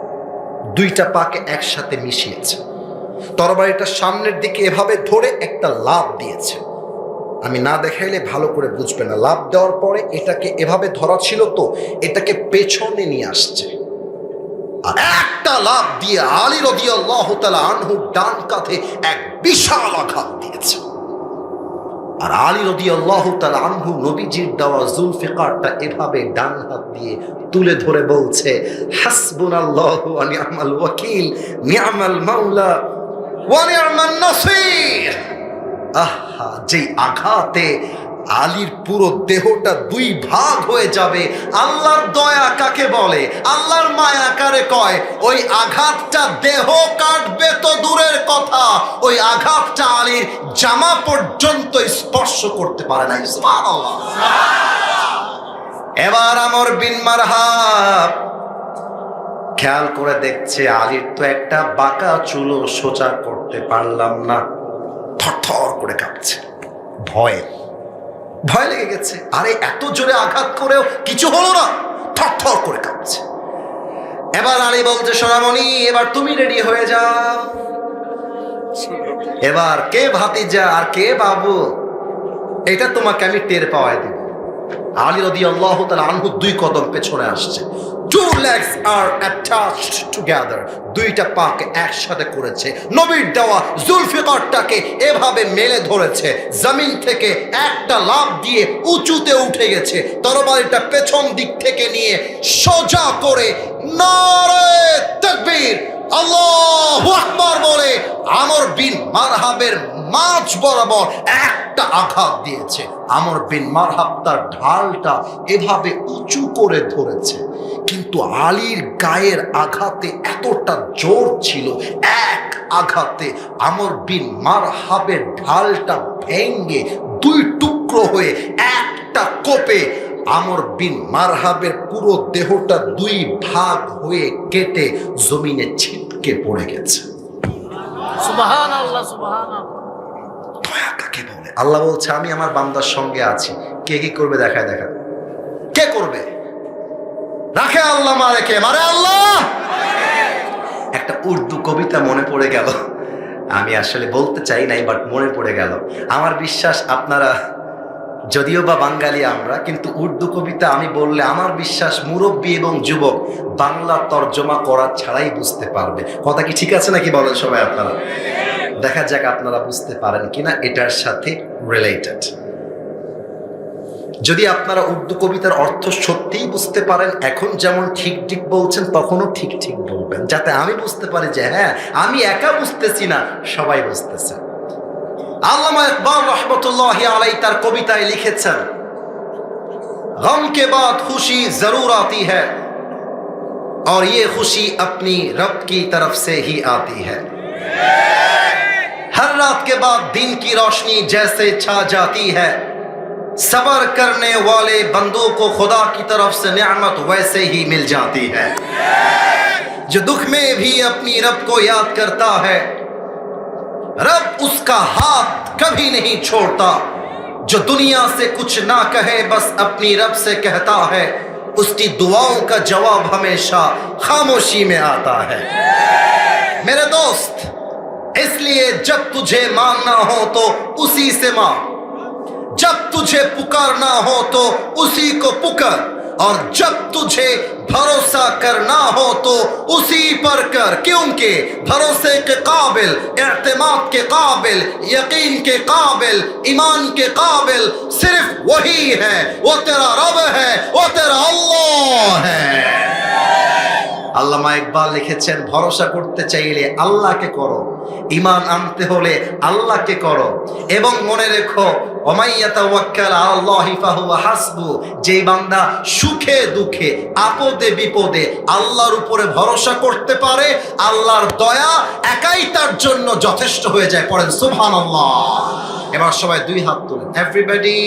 2টা পাকে একসাথে মিশিয়েছে, তরবারিটা সামনের দিকে এভাবে ধরে একটা লাফ দিয়েছে। আমি না দেখাইলে ভালো করে বুঝবে না। লাফ দেওয়ার পরে এটাকে এভাবে ধরা ছিল তো, এটাকে পেছনে নিয়ে আসছে, আর একটা লাফ দিয়ে আলী রাদিয়াল্লাহু তাআলা আনহু ডান কাঁধে এক বিশাল আঘাত দিয়েছে। আর আলী রাদিয়াল্লাহু তাআলা আনহু নবীজির দেওয়া জুলফিকারটা এভাবে ডান হাত দিয়ে তুলে ধরে বলছে, হাসবুনাল্লাহু ওয়া নি'মাল ওয়াকিল, নি'মাল মাওলা ওয়া নি'মান নাসির। আহা, যেই আঘাতে আলীর পুরো দেহটা 2 ভাগ হয়ে যাবে। আল্লাহর দয়া কাকে বলে, আল্লাহর মায়া কারে কয়? ওই আঘাতটা দেহ কাটবে তো দূরের কথা, ওই আঘাতটা আলীর জামা পর্যন্ত স্পর্শ করতে পারে না। সুবহানাল্লাহ। এবার আমর বিন মারহাব খেয়াল করে দেখছে, আলীর তো একটা বাঁকা চুলও সোজা করতে পারলাম না, থরথর করে কাঁপছে, ভয় লেগে গেছে। আরে এত জোরে আঘাত করেও কিছু হলো না, থরথর করে কাঁপছে। এবার আলী বলছে, সোনামণি এবার তুমি রেডি হয়ে যাও, এবার কে ভাতিজা আর কে বাবু এটা তোমাকে আমি টের পাওয়াই দিব। আলী রাদিয়াল্লাহু তাআলা আনহু 2 কদম পেছনে আসছে, 2 legs are attached together, 2টা পাকে একসাথে করেছে, নবীর দেওয়া জুলফিকারটাকে এভাবে মেলে ধরেছে, জমিন থেকে একটা লাফ দিয়ে উঁচুতে উঠে গেছে, তরবারিটা পেছন দিক থেকে নিয়ে সোজা করে নারে তাকবীর আল্লাহু আকবার বলে আমর বিন মারহাবের মাঝ বরাবর একটা আঘাত দিয়েছে। আমর বিন মারহাব তার ঢালটা এভাবে উঁচু করে ধরেছে, কিন্তু আলীর গায়ের আঘাতে এতটা জোর ছিল, এক আঘাতে আমর বিন মারহাবের ঢালটা ভেঙে 2 টুকরো হয়ে একটা কোপে আমর বিন মারহাবের পুরো দেহটা 2 ভাগ হয়ে কেটে জমিনে ছিটকে পড়ে গেছে। সুবহানাল্লাহ, সুবহানাল্লাহ। দয়া কাকে বলে? আল্লাহ বলছে, আমি আমার বান্দার সঙ্গে আছি। কে কি করবে দেখায় দেখা, কে করবে? রাখে আল্লাহ, মারে কে? মারে আল্লাহ। একটা উর্দু কবিতা মনে পড়ে গেল, আমি আসলে বলতে চাই নাই, বাট মনে পড়ে গেল। আমার বিশ্বাস আপনারা, যদিও বা বাঙালি আমরা, কিন্তু উর্দু কবিতা আমি বললে আমার বিশ্বাস মুরব্বী এবং যুবক বাংলা তর্জমা করা ছাড়াই বুঝতে পারবে। কথা কি ঠিক আছে নাকি বলেন সবাই আপনারা? দেখা যাক আপনারা বুঝতে পারেন কিনা এটার সাথে রিলেটেড। যদি আপনারা উর্দু কবিতার অর্থ সত্যিই বুঝতে পারেন, এখন যেমন ঠিক ঠিক বলছেন তখনও ঠিক ঠিক বলবেন, যাতে আমি বুঝতে পারি যে হ্যাঁ, আমি একা বুঝতেছি না, সবাই বুঝতেছে। আল্লামা ইকবাল রাহমাতুল্লাহি আলাইহি তার কবিতায় লিখেছেন, गम के बाद खुशी जरूर आती है और ये खुशी अपनी रब की तरफ से ही आती है। हर रात के बाद दिन की रोशनी जैसे छा जाती है, सबर करने वाले बंदों को खुदा की तरफ से नेमत वैसे ही मिल जाती है। जो दुख में भी अपनी रब को याद करता है, रब उसका हाथ कभी नहीं छोड़ता। जो दुनिया से कुछ ना कहे बस अपनी रब से कहता है, उसकी दुआओं का जवाब हमेशा खामोशी में आता है। मेरे दोस्त, इसलिए जब तुझे मांगना हो तो उसी से मांग, जब तुझे पुकारना हो तो उसी को पुकार, और जब तुझे भरोसा करना हो तो उसी पर कर, क्योंकि भरोसे के काबिल, एतमाद के काबिल, यकीन के काबिल, ईमान के काबिल सिर्फ वही है। वो तेरा रब है, वो तेरा अल्लाह है। আল্লামা ইকবাল লিখেছেন, ভরসা করতে চাইলে আল্লাহকে করো, ঈমান আনতে হলে আল্লাহকে করো, এবং মনে রেখো ওমাই ইয়াতাওয়াক্কাল আলাল্লাহি ফাহুয়া হাসবু, যে বান্দা সুখে দুঃখে আপদে বিপদে আল্লাহর উপরে ভরসা করতে পারে, আল্লাহর দয়া একাই তার জন্য যথেষ্ট হয়ে যায়। পড়েন সুবহানাল্লাহ। এবার সবাই দুই হাত তুলেন। Everybody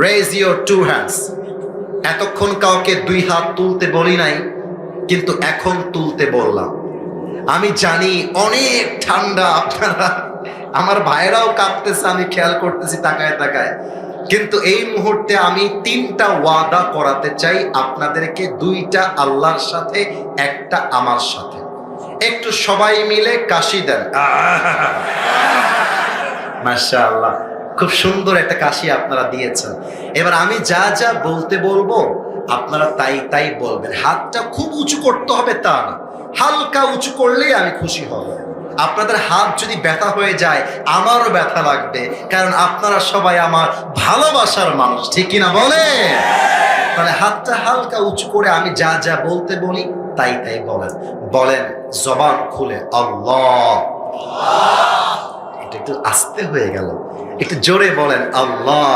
raise your two hands. এতক্ষণ কাউকে দুই হাত তুলতে বলি নাই, কিন্তু এখন তুলতে বললাম। আমি জানি অনেক ঠান্ডা, আপনারা আমার ভাইরাও কাঁপতেছে, আমি খেয়াল করতেছি তাকায় তাকায়। কিন্তু এই মুহূর্তে আমি 3টা ওয়াদা করাতে চাই আপনাদেরকে, 2টা আল্লাহর সাথে, একটা আমার সাথে। একটু সবাই মিলে কাশি দেন। মাশাআল্লাহ, খুব সুন্দর একটা কাশি আপনারা দিয়েছেন। এবার আমি যা যা বলতে বলবো আপনারা তাই তাই বলবেন। হাতটা খুব উঁচু করতে হবে তা না, হালকা উঁচু করলেই আমি খুশি হব। আপনাদের হাত যদি ব্যথা হয়ে যায় আমারও ব্যথা লাগবে, কারণ আপনারা সবাই আমার ভালোবাসার মানুষ, ঠিক কিনা বলে? তাহলে হাতটা হালকা উঁচু করে আমি যা যা বলতে বলি তাই তাই বলেন। বলেন জবান খুলে আল্লাহ। এটা একটু আস্তে হয়ে গেল, একটু জোরে বলেন আল্লাহ।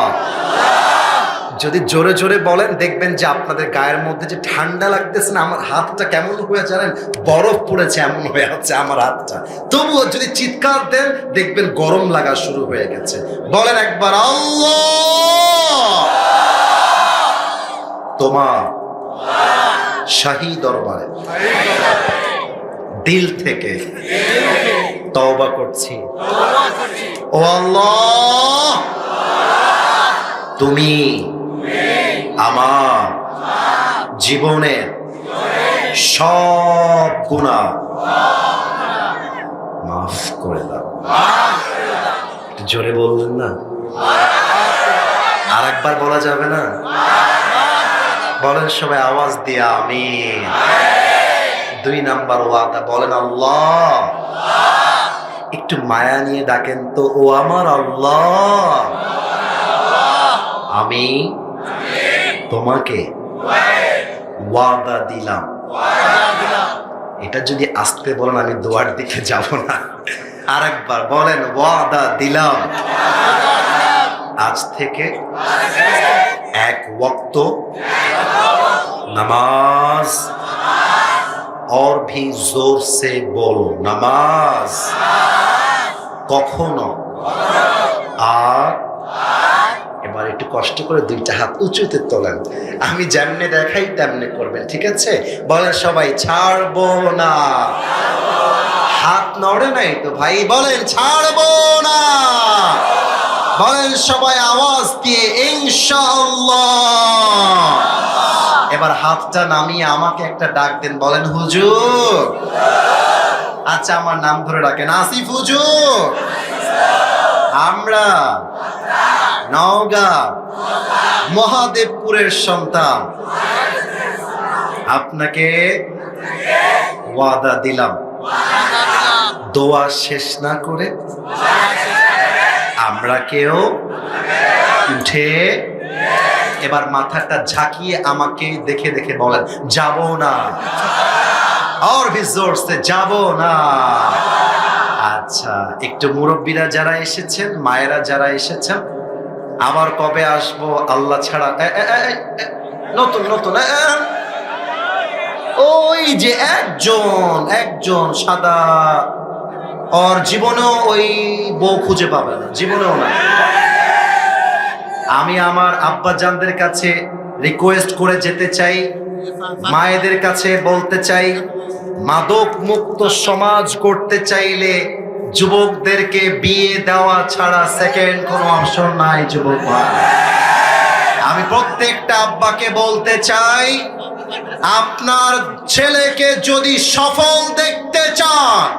যদি জোরে জোরে বলেন দেখবেন যে আপনাদের গায়ের মধ্যে যে ঠান্ডা লাগতেছে না, আমার হাতটা কেমন হয়ে জানেন, বরফ পড়েছে এমন হয়ে যাচ্ছে আমার হাতটা। তবুও যদি চিৎকার দেন দেখবেন গরম লাগা শুরু হয়ে গেছে। বলেন একবার আল্লাহ। তোমার শাহী দরবারে দিল থেকে তওবা করছি, ও আল্লাহ, তুমি আমার জীবনের সব গুনাহ মাফ করে দাও। জোরে বললেন না? আর একবার বলা যাবে না? বলেন সবাই আওয়াজ দিয়ে আমিন। 2 নাম্বার ওয়াদা, বলেন আল্লাহ। একটু মায়া নিয়ে ডাকেন তো, ও আমার আল্লাহ, আমি তোমাকে ওয়াদা দিলাম। এটা যদি আস্তে বলেন আমি দোয়ার দিকে যাব না। আরেকবার বলেন ওয়াদা দিলাম, আজ থেকে 1 ওয়াক্ত नमाज, और भी जोर से बोलो नमाज, কখনো আর। এবার একটু কষ্ট করে 2টা হাত উঁচুতে তোলেন, আমি যেমনে দেখাই তেমনে করবেন, ঠিক আছে? বলেন সবাই ছাড়বো না। হাত নড়ে নাই তো ভাই, বলেন ছাড়বো না। বলেন সবাই আওয়াজ দিয়ে ইনশাআল্লাহ। এবার হাতটা নামিয়ে আমাকে একটা ডাক দেন, বলেন হুজুর। আচ্ছা আমার নাম ধরে ডাকেন, আসিফ হুজুর। আমরা নওগাঁ মহাদেবপুরের সন্তান, আপনাকে ওয়াদা দিলাম, দোয়া শেষ না করে আমরা কেউ উঠে এবার মাথাটা ঝাঁকিয়ে আমাকে দেখে দেখে বলেন যাব না, আর ভি জোর সে যাব না। আচ্ছা একটু মুরব্বীরা যারা এসেছেন, মায়েরা যারা এসেছেন, আবার কবে আসবো আল্লাহ ছাড়া নতুন নতুন ওই যে একজন সাদা, ওর জীবনেও ওই বউ খুঁজে পাবে না, জীবনেও না। আমি আমার আব্বা জানদের কাছে রিকোয়েস্ট করে যেতে চাই, মায়েদের কাছে বলতে চাই, মাদক মুক্ত সমাজ করতে চাইলে যুবকদেরকে বিয়ে দেওয়া ছাড়া সেকেন্ড কোনো অপশন নাই। যুবক ভাই, আমি প্রত্যেকটা আব্বাকে বলতে চাই, আপনার ছেলেকে যদি সফল দেখতে চান